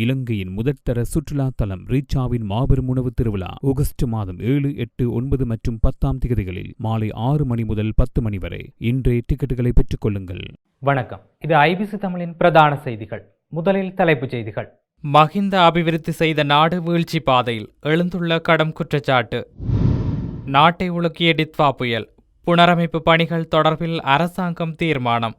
இலங்கையின் முதற்தர சுற்றுலா தலம் ரீச்சாவின் மாபெரும் உணவு திருவிழா ஆகஸ்ட் மாதம் 7, 8, 9 மற்றும் 10 தேதிகளில் மாலை 6 மணி முதல் 10 மணி வரை. இன்றே டிக்கெட்டுகளை பெற்றுக் கொள்ளுங்கள். வணக்கம், இது ஐபிசி தமிழின் பிரதான செய்திகள். முதலில் தலைப்புச் செய்திகள். மஹிந்த அபிவிருத்தி செய்த நாடு வீழ்ச்சி பாதையில், எழுந்துள்ள கடும் குற்றச்சாட்டு. நாட்டை உலுக்கிய டித்வா புயல், புனரமைப்பு பணிகள் தொடர்பில் அரசாங்கம் தீர்மானம்.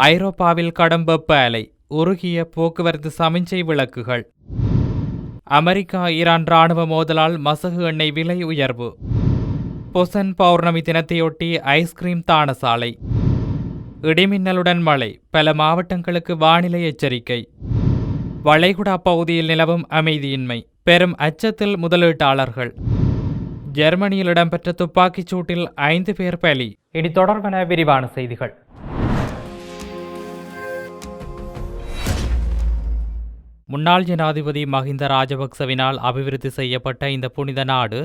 ஐரோப்பாவில் கடும் வெப்ப அலை, உருகிய போக்குவரத்து சமிஞ்சை விளக்குகள். அமெரிக்கா ஈரான் ராணுவ மோதலால் மசகு எண்ணெய் விலை உயர்வு. பொசன் பௌர்ணமி தினத்தையொட்டி ஐஸ்கிரீம் தானசாலை. இடிமின்னலுடன் மழை, பல மாவட்டங்களுக்கு வானிலை எச்சரிக்கை. வளைகுடா பகுதியில் நிலவும் அமைதியின்மை, பெரும் அச்சத்தில் முதலீட்டாளர்கள். ஜெர்மனியில் இடம்பெற்ற துப்பாக்கிச் சூட்டில் 5 பேர் பலி. இனி தொடர்பான விரிவான செய்திகள். முன்னாள் ஜனாதிபதி மஹிந்த ராஜபக்சவினால் அபிவிருத்தி செய்யப்பட்ட இந்த புனித நாடு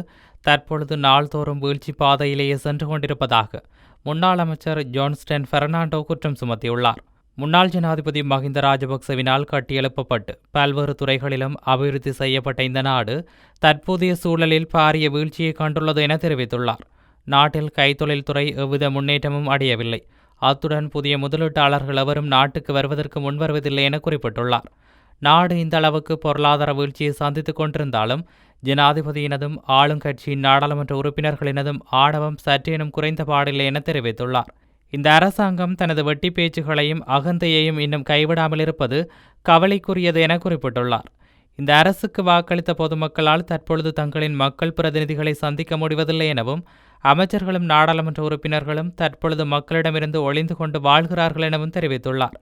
தற்பொழுது நாள்தோறும் வீழ்ச்சி பாதையிலேயே சென்று கொண்டிருப்பதாக முன்னாள் அமைச்சர் ஜோன்ஸ்டன் பெர்னாண்டோ குற்றம் சுமத்தியுள்ளார். முன்னாள் ஜனாதிபதி மஹிந்த ராஜபக்சவினால் கட்டியெழுப்பப்பட்டு பல்வேறு துறைகளிலும் அபிவிருத்தி செய்யப்பட்ட இந்த நாடு தற்போதைய சூழலில் பாரிய வீழ்ச்சியை கண்டுள்ளது என தெரிவித்துள்ளார். நாட்டில் கைத்தொழில் துறை எவ்வித முன்னேற்றமும் அடையவில்லை. அத்துடன் புதிய முதலீட்டாளர்கள் எவரும் நாட்டுக்கு வருவதற்கு முன்வருவதில்லை என குறிப்பிட்டுள்ளார். நாடு இந்த அளவுக்கு பொருளாதார வீழ்ச்சியை சந்தித்துக் கொண்டிருந்தாலும் ஜனாதிபதியினதும் ஆளுங்கட்சியின் நாடாளுமன்ற உறுப்பினர்களினதும் ஆணவம் சற்றேனும் குறைந்த பாடில்லை என தெரிவித்துள்ளார். இந்த அரசாங்கம் தனது வெட்டி பேச்சுகளையும் அகந்தையையும் இன்னும் கைவிடாமல் இருப்பது கவலைக்குரியது என குறிப்பிட்டுள்ளார். இந்த அரசுக்கு வாக்களித்த பொதுமக்களால் தற்பொழுது தங்களின் மக்கள் பிரதிநிதிகளை சந்திக்க முடிவதில்லை எனவும் அமைச்சர்களும் நாடாளுமன்ற உறுப்பினர்களும் தற்பொழுது மக்களிடமிருந்து ஒளிந்து கொண்டு வாழ்கிறார்கள் எனவும் தெரிவித்துள்ளார்.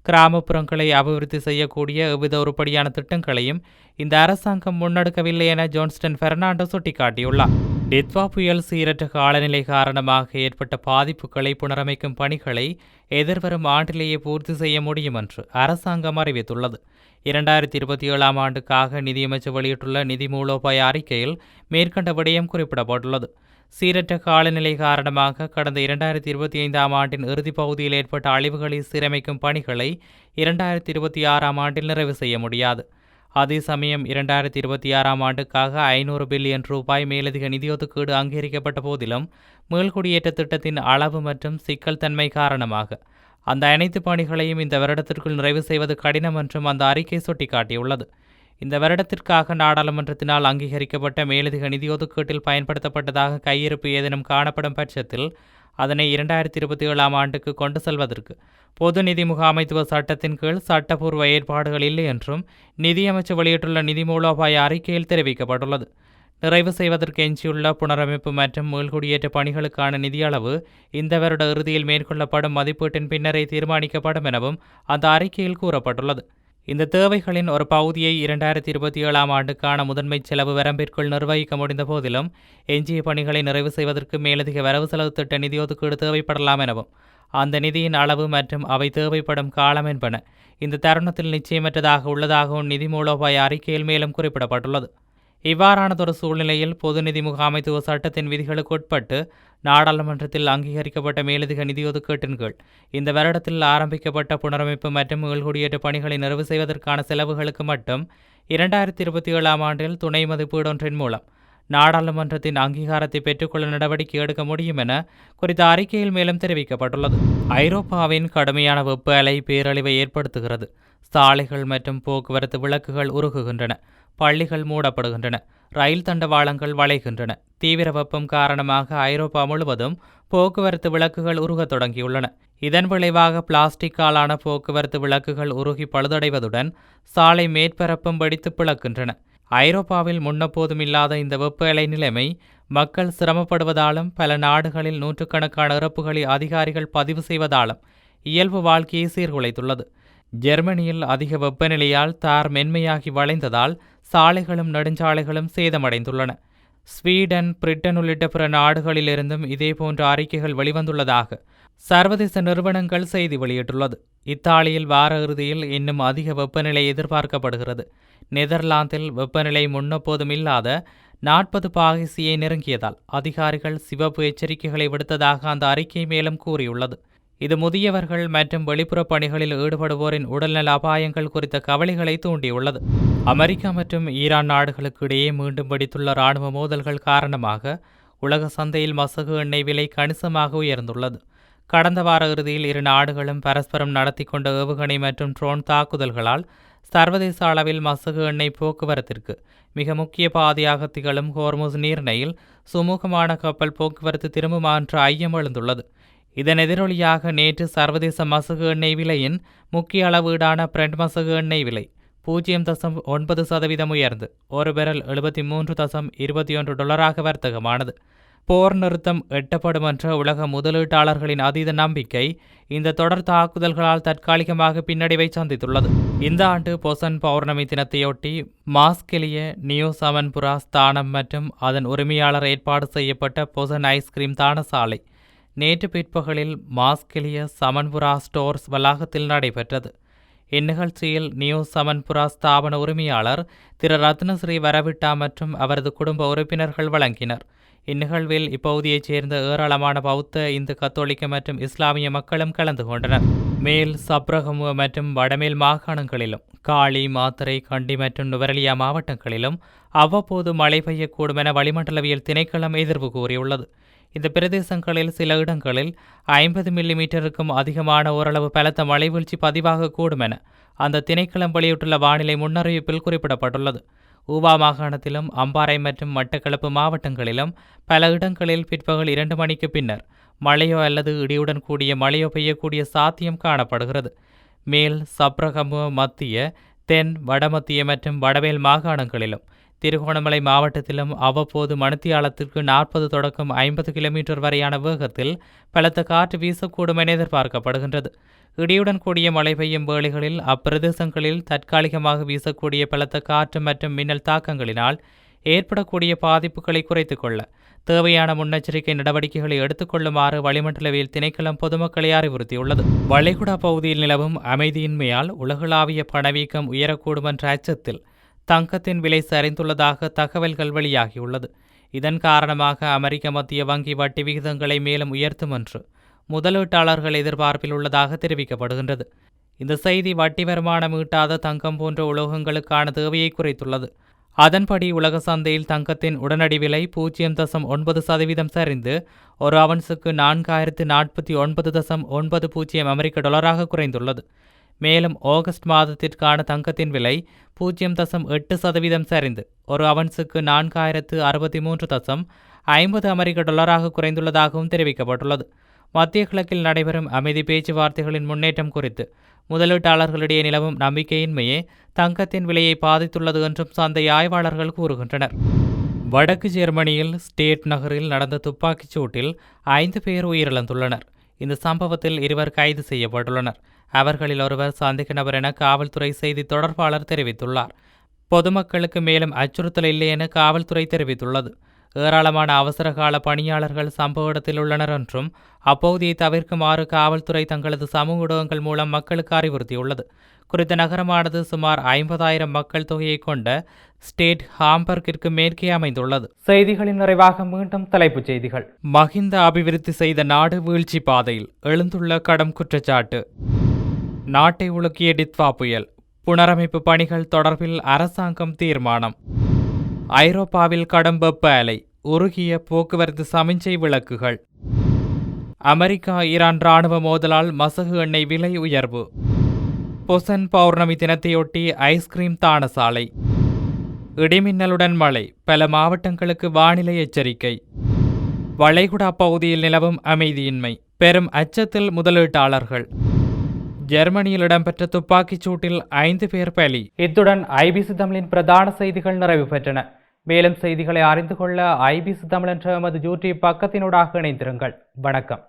கிராமப்புறங்களை அபிவிருத்தி செய்யக்கூடிய எவ்வித உருப்படியான திட்டங்களையும் இந்த அரசாங்கம் முன்னெடுக்கவில்லை என ஜோன்ஸ்டன் பெர்னாண்டோ சுட்டிக்காட்டியுள்ளார். டித்வா புயல் சீரற்ற காலநிலை காரணமாக ஏற்பட்ட பாதிப்புகளை புனரமைக்கும் பணிகளை எதிர்வரும் ஆண்டிலேயே பூர்த்தி செய்ய முடியும் என்று அரசாங்கம் அறிவித்துள்ளது. 2027 ஆண்டுக்காக நிதியமைச்சர் வெளியிட்டுள்ள நிதி மூலோபாய அறிக்கையில் மேற்கண்ட விடயம் குறிப்பிடப்பட்டுள்ளது. சீரற்ற காலநிலை காரணமாக கடந்த 2025 ஆண்டின் இறுதிப் பகுதியில் ஏற்பட்ட அழிவுகளை சீரமைக்கும் பணிகளை 2026 ஆண்டில் நிறைவு செய்ய முடியாது. அதே சமயம் 2026 ஆண்டுக்காக 500 பில்லியன் ரூபாய் மேலதிக நிதி ஒதுக்கீடு அங்கீகரிக்கப்பட்ட போதிலும் மீள்குடியேற்ற திட்டத்தின் அளவு மற்றும் சிக்கல் தன்மை காரணமாக அந்த அனைத்து பணிகளையும் இந்த வருடத்திற்குள் நிறைவு செய்வது கடினம் என்றும் அந்த அறிக்கை சுட்டிக்காட்டியுள்ளது. இந்த வருடத்திற்காக நாடாளுமன்றத்தினால் அங்கீகரிக்கப்பட்ட மேலதிக நிதி ஒதுக்கீட்டில் பயன்படுத்தப்பட்டதாக கையிருப்பு ஏதேனும் காணப்படும் பட்சத்தில் அதனை 2027 ஆண்டுக்கு கொண்டு செல்வதற்கு பொது நிதி முகாமைத்துவ சட்டத்தின் கீழ் சட்டப்பூர்வ ஏற்பாடுகள் இல்லை என்றும் நிதியமைச்சர் வெளியிட்டுள்ள நிதி மூலோபாய அறிக்கையில் தெரிவிக்கப்பட்டுள்ளது. நிறைவு செய்வதற்கு எஞ்சியுள்ள புனரமைப்பு மற்றும் மீள்குடியேற்ற பணிகளுக்கான நிதியளவு இந்த வருட இறுதியில் மேற்கொள்ளப்படும் மதிப்பீட்டின் பின்னரே தீர்மானிக்கப்படும் எனவும் அந்த அறிக்கையில் கூறப்பட்டுள்ளது. இந்த தேவைகளின் ஒரு பகுதியை 2027 ஆண்டுக்கான முதன்மை செலவு வரம்பிற்குள் நிர்வகிக்க முடிந்த போதிலும் எஞ்சிய பணிகளை நிறைவு செய்வதற்கு மேலதிக வரவு செலவு திட்ட நிதி ஒதுக்கீடு தேவைப்படலாம் எனவும் அந்த நிதியின் அளவு மற்றும் அவை தேவைப்படும் காலம் என்பன இந்த தருணத்தில் நிச்சயமற்றதாக உள்ளதாகவும் நிதி மூலோபாய அறிக்கையில் மேலும் குறிப்பிடப்பட்டுள்ளது. இவ்வாறானதொரு சூழ்நிலையில் பொது நிதி முகாமைத்துவ சட்டத்தின் விதிகளுக்கு உட்பட்டு நாடாளுமன்றத்தில் அங்கீகரிக்கப்பட்ட மேலதிக நிதி ஒதுக்கீட்டின் கீழ் இந்த வருடத்தில் ஆரம்பிக்கப்பட்ட புனரமைப்பு மற்றும் மீள்குடியேற்ற பணிகளை நிறைவு செய்வதற்கான செலவுகளுக்கு மட்டும் 2027 ஆண்டில் துணை மதிப்பீடொன்றின் மூலம் நாடாளுமன்றத்தின் அங்கீகாரத்தை பெற்றுக்கொள்ள நடவடிக்கை எடுக்க முடியும் என குறித்த அறிக்கையில் மேலும் தெரிவிக்கப்பட்டுள்ளது. ஐரோப்பாவின் கடுமையான வெப்ப அலை பேரழிவை ஏற்படுத்துகிறது. சாலைகள் மற்றும் போக்குவரத்து விளக்குகள் உருகுகின்றன. பள்ளிகள் மூடப்படுகின்றன. ரயில் தண்டவாளங்கள் வளைகின்றன. தீவிர வெப்பம் காரணமாக ஐரோப்பா முழுவதும் போக்குவரத்து விளக்குகள் உருகத் தொடங்கியுள்ளன. இதன் விளைவாக பிளாஸ்டிக்காலான போக்குவரத்து விளக்குகள் உருகி பழுதடைவதுடன் சாலை மேற்பரப்பும் வெடித்து பிளக்கின்றன. ஐரோப்பாவில் முன்னெப்போதும் இல்லாத இந்த வெப்ப அலை நிலைமை மக்கள் சிரமப்படுவதாலும் பல நாடுகளில் நூற்றுக்கணக்கான இறப்புகளை அதிகாரிகள் பதிவு செய்வதாலும் இயல்பு வாழ்க்கையை சீர்குலைத்துள்ளது. ஜெர்மனியில் அதிக வெப்பநிலையால் தார் மென்மையாகி வளைந்ததால் சாலைகளும் நெடுஞ்சாலைகளும் சேதமடைந்துள்ளன. ஸ்வீடன், பிரிட்டன் உள்ளிட்ட பிற நாடுகளிலிருந்தும் இதேபோன்ற அறிக்கைகள் வெளிவந்துள்ளதாக சர்வதேச நிறுவனங்கள் செய்தி வெளியிட்டுள்ளது. இத்தாலியில் வார இறுதியில் இன்னும் அதிக வெப்பநிலை எதிர்பார்க்கப்படுகிறது. நெதர்லாந்தில் வெப்பநிலை முன்னெப்போதும் இல்லாத 40 பாகைசியை நெருங்கியதால் அதிகாரிகள் சிவப்பு எச்சரிக்கைகளை விடுத்ததாக அந்த அறிக்கை மேலும் கூறியுள்ளது. இது முதியவர்கள் மற்றும் வெளிப்புற பணிகளில் ஈடுபடுவோரின் உடல்நல அபாயங்கள் குறித்த கவலைகளை தூண்டியுள்ளது. அமெரிக்கா மற்றும் ஈரான் நாடுகளுக்கு இடையே மீண்டும் வெடித்துள்ள இராணுவ மோதல்கள் காரணமாக உலக சந்தையில் மசகு எண்ணெய் விலை கணிசமாக உயர்ந்துள்ளது. கடந்த வார இறுதியில் இரு நாடுகளும் பரஸ்பரம் நடத்தி கொண்ட ஏவுகணை மற்றும் ட்ரோன் தாக்குதல்களால் சர்வதேச அளவில் மசகு எண்ணெய் போக்குவரத்திற்கு மிக முக்கிய பாதையாக திகழும் ஹோர்முஸ் நீரிணையில் சுமூகமான கப்பல் போக்குவரத்து திரும்புமா என்ற ஐயம் எழுந்துள்ளது. இதன் எதிரொலியாக நேற்று சர்வதேச மசகு எண்ணெய் விலையின் முக்கிய அளவீடான பிரெண்ட் மசகு எண்ணெய் விலை 0.9% உயர்ந்து ஒரு பெரல் $73.21 வர்த்தகமானது. போர் நிறுத்தம் எட்டப்படும் என்ற உலக முதலீட்டாளர்களின் அதீத நம்பிக்கை இந்த தொடர் தாக்குதல்களால் தற்காலிகமாக பின்னடைவை சந்தித்துள்ளது. இந்த ஆண்டு பொசன் பௌர்ணமி தினத்தையொட்டி மாஸ்கெலிய நியூ சமன்புரா ஸ்தானம் மற்றும் அதன் உரிமையாளர் ஏற்பாடு செய்யப்பட்ட பொசன் ஐஸ்கிரீம் தானசாலை நேற்று பிற்பகலில் மாஸ்கெலிய சமன்புரா ஸ்டோர்ஸ் வளாகத்தில் நடைபெற்றது. இந்நிகழ்ச்சியில் நியூ சமன்புரா ஸ்தாபன உரிமையாளர் திரு ரத்னஸ்ரீ வரவிட்டா மற்றும் அவரது குடும்ப உறுப்பினர்கள் வழங்கினர். இந்நிகழ்வில் இப்பகுதியைச் சேர்ந்த ஏராளமான பௌத்த, இந்து, கத்தோலிக்க மற்றும் இஸ்லாமிய மக்களும் கலந்து கொண்டனர். மேல் சப்ரகமுவ மற்றும் வடமேல் மாகாணங்களிலும் காளி, மாத்தறை, கண்டி மற்றும் நுவரெலியா மாவட்டங்களிலும் அவ்வப்போது மழை பெய்யக்கூடும் என வளிமண்டலவியல் திணைக்களம் எதிர்வு கூறியுள்ளது. இந்த பிரதேசங்களில் சில இடங்களில் 50 மில்லிமீட்டருக்கும் அதிகமான ஓரளவு பலத்த மழை வீழ்ச்சி பதிவாகக்கூடும் என அந்த திணைக்களம் வெளியிட்டுள்ள வானிலை முன்னறிவிப்பில் குறிப்பிடப்பட்டுள்ளது. ஊவா மாகாணத்திலும் அம்பாறை மற்றும் மட்டக்களப்பு மாவட்டங்களிலும் பல இடங்களில் பிற்பகல் 2 மணிக்கு பின்னர் மழையோ அல்லது இடியுடன் கூடிய மழையோ பெய்யக்கூடிய சாத்தியம் காணப்படுகிறது. மேல் சப்ரகமுவ, மத்திய, தென், வடமத்திய மற்றும் வடமேல் மாகாணங்களிலும் திருகோணமலை மாவட்டத்திலும் அவ்வப்போது மணித்தியாலத்திற்கு 40 தொடக்கம் 50 கிலோமீட்டர் வரையான வேகத்தில் பலத்த காற்று வீசக்கூடும் என எதிர்பார்க்கப்படுகின்றது. இடியுடன் கூடிய மழை பெய்யும் வேளைகளில் அப்பிரதேசங்களில் தற்காலிகமாக வீசக்கூடிய பலத்த காற்று மற்றும் மின்னல் தாக்கங்களினால் ஏற்படக்கூடிய பாதிப்புகளை குறைத்துக் கொள்ள தேவையான முன்னெச்சரிக்கை நடவடிக்கைகளை எடுத்துக்கொள்ளுமாறு வளிமண்டலவியல் திணைக்களம் பொதுமக்களை அறிவுறுத்தியுள்ளது. வளைகுடா பகுதியில் நிலவும் அமைதியின்மையால் உலகளாவிய பணவீக்கம் உயரக்கூடும் என்ற அச்சத்தில் தங்கத்தின் விலை சரிந்துள்ளதாக தகவல்கள் வெளியாகியுள்ளது. இதன் காரணமாக அமெரிக்க மத்திய வங்கி வட்டி விகிதங்களை மேலும் உயர்த்தும் என்று முதலீட்டாளர்கள் எதிர்பார்ப்பில் உள்ளதாக தெரிவிக்கப்படுகின்றது. இந்த செய்தி வட்டி வருமானம் ஈட்டாத தங்கம் போன்ற உலோகங்களுக்கான தேவையை குறைத்துள்ளது. அதன்படி உலக சந்தையில் தங்கத்தின் உடனடி விலை 0.9% சரிந்து ஒரு அவுன்ஸுக்கு $4049.90 அமெரிக்க டாலராக குறைந்துள்ளது. மேலும் ஆகஸ்ட் மாதத்திற்கான தங்கத்தின் விலை 0.8% சரிந்து ஒரு அவுன்ஸுக்கு $4063.50 அமெரிக்க டாலராக குறைந்துள்ளதாகவும் தெரிவிக்கப்பட்டுள்ளது. மத்திய கிழக்கில் நடைபெறும் அமைதி பேச்சுவார்த்தைகளின் முன்னேற்றம் குறித்து முதலீட்டாளர்களிடையே நிலவும் நம்பிக்கையின்மையே தங்கத்தின் விலையை பாதித்துள்ளது என்றும் சந்தை ஆய்வாளர்கள் கூறுகின்றனர். வடக்கு ஜெர்மனியில் ஸ்டேட் நகரில் நடந்த துப்பாக்கிச் சூட்டில் 5 பேர் உயிரிழந்துள்ளனர். இந்த சம்பவத்தில் 2 கைது செய்யப்பட்டுள்ளனர். அவர்களில் ஒருவர் சந்தேக நபர் என காவல்துறை செய்தி தொடர்பாளர் தெரிவித்துள்ளார். பொதுமக்களுக்கு மேலும் அச்சுறுத்தல் இல்லை என காவல்துறை தெரிவித்துள்ளது. ஏராளமான அவசரகால பணியாளர்கள் சம்பவ இடத்தில் உள்ளனர் என்றும் அப்பகுதியை தவிர்க்குமாறு காவல்துறை தங்களது சமூக ஊடகங்கள் மூலம் மக்களுக்கு அறிவுறுத்தியுள்ளது. குறித்த நகரமானது சுமார் 50,000 மக்கள் தொகையை கொண்ட ஸ்டேட் ஹாம்பர்கிற்கு மேற்கே அமைந்துள்ளது. செய்திகளின் நிறைவாக மீண்டும் தலைப்புச் செய்திகள். மஹிந்த அபிவிருத்தி செய்த நாடு வீழ்ச்சி பாதையில், எழுந்துள்ள கடும் குற்றச்சாட்டு. நாட்டை உலுக்கிய டித்வா புயல், புனரமைப்பு பணிகள் தொடர்பில் அரசாங்கம் தீர்மானம். ஐரோப்பாவில் கடும் வெப்ப அலை, உருகிய போக்குவரத்து சமிஞ்சை விளக்குகள். அமெரிக்கா ஈரான் இராணுவ மோதலால் மசகு எண்ணெய் விலை உயர்வு. பொசன் பௌர்ணமி தினத்தையொட்டி ஐஸ்கிரீம் தானசாலை. இடிமின்னலுடன் மழை, பல மாவட்டங்களுக்கு வானிலை எச்சரிக்கை. வளைகுடா பகுதியில் நிலவும் அமைதியின்மை, பெரும் அச்சத்தில் முதலீட்டாளர்கள். ஜெர்மனியில் இடம்பெற்ற துப்பாக்கிச் சூட்டில் 5 பேர் பலி. இத்துடன் ஐபிசி தமிழின் பிரதான செய்திகள் நிறைவு பெற்றன. மேலும் செய்திகளை அறிந்து கொள்ள ஐபிசி தமிழ் என்ற எமது யூடியூப் பக்கத்தினூடாக இணைந்திருங்கள். வணக்கம்.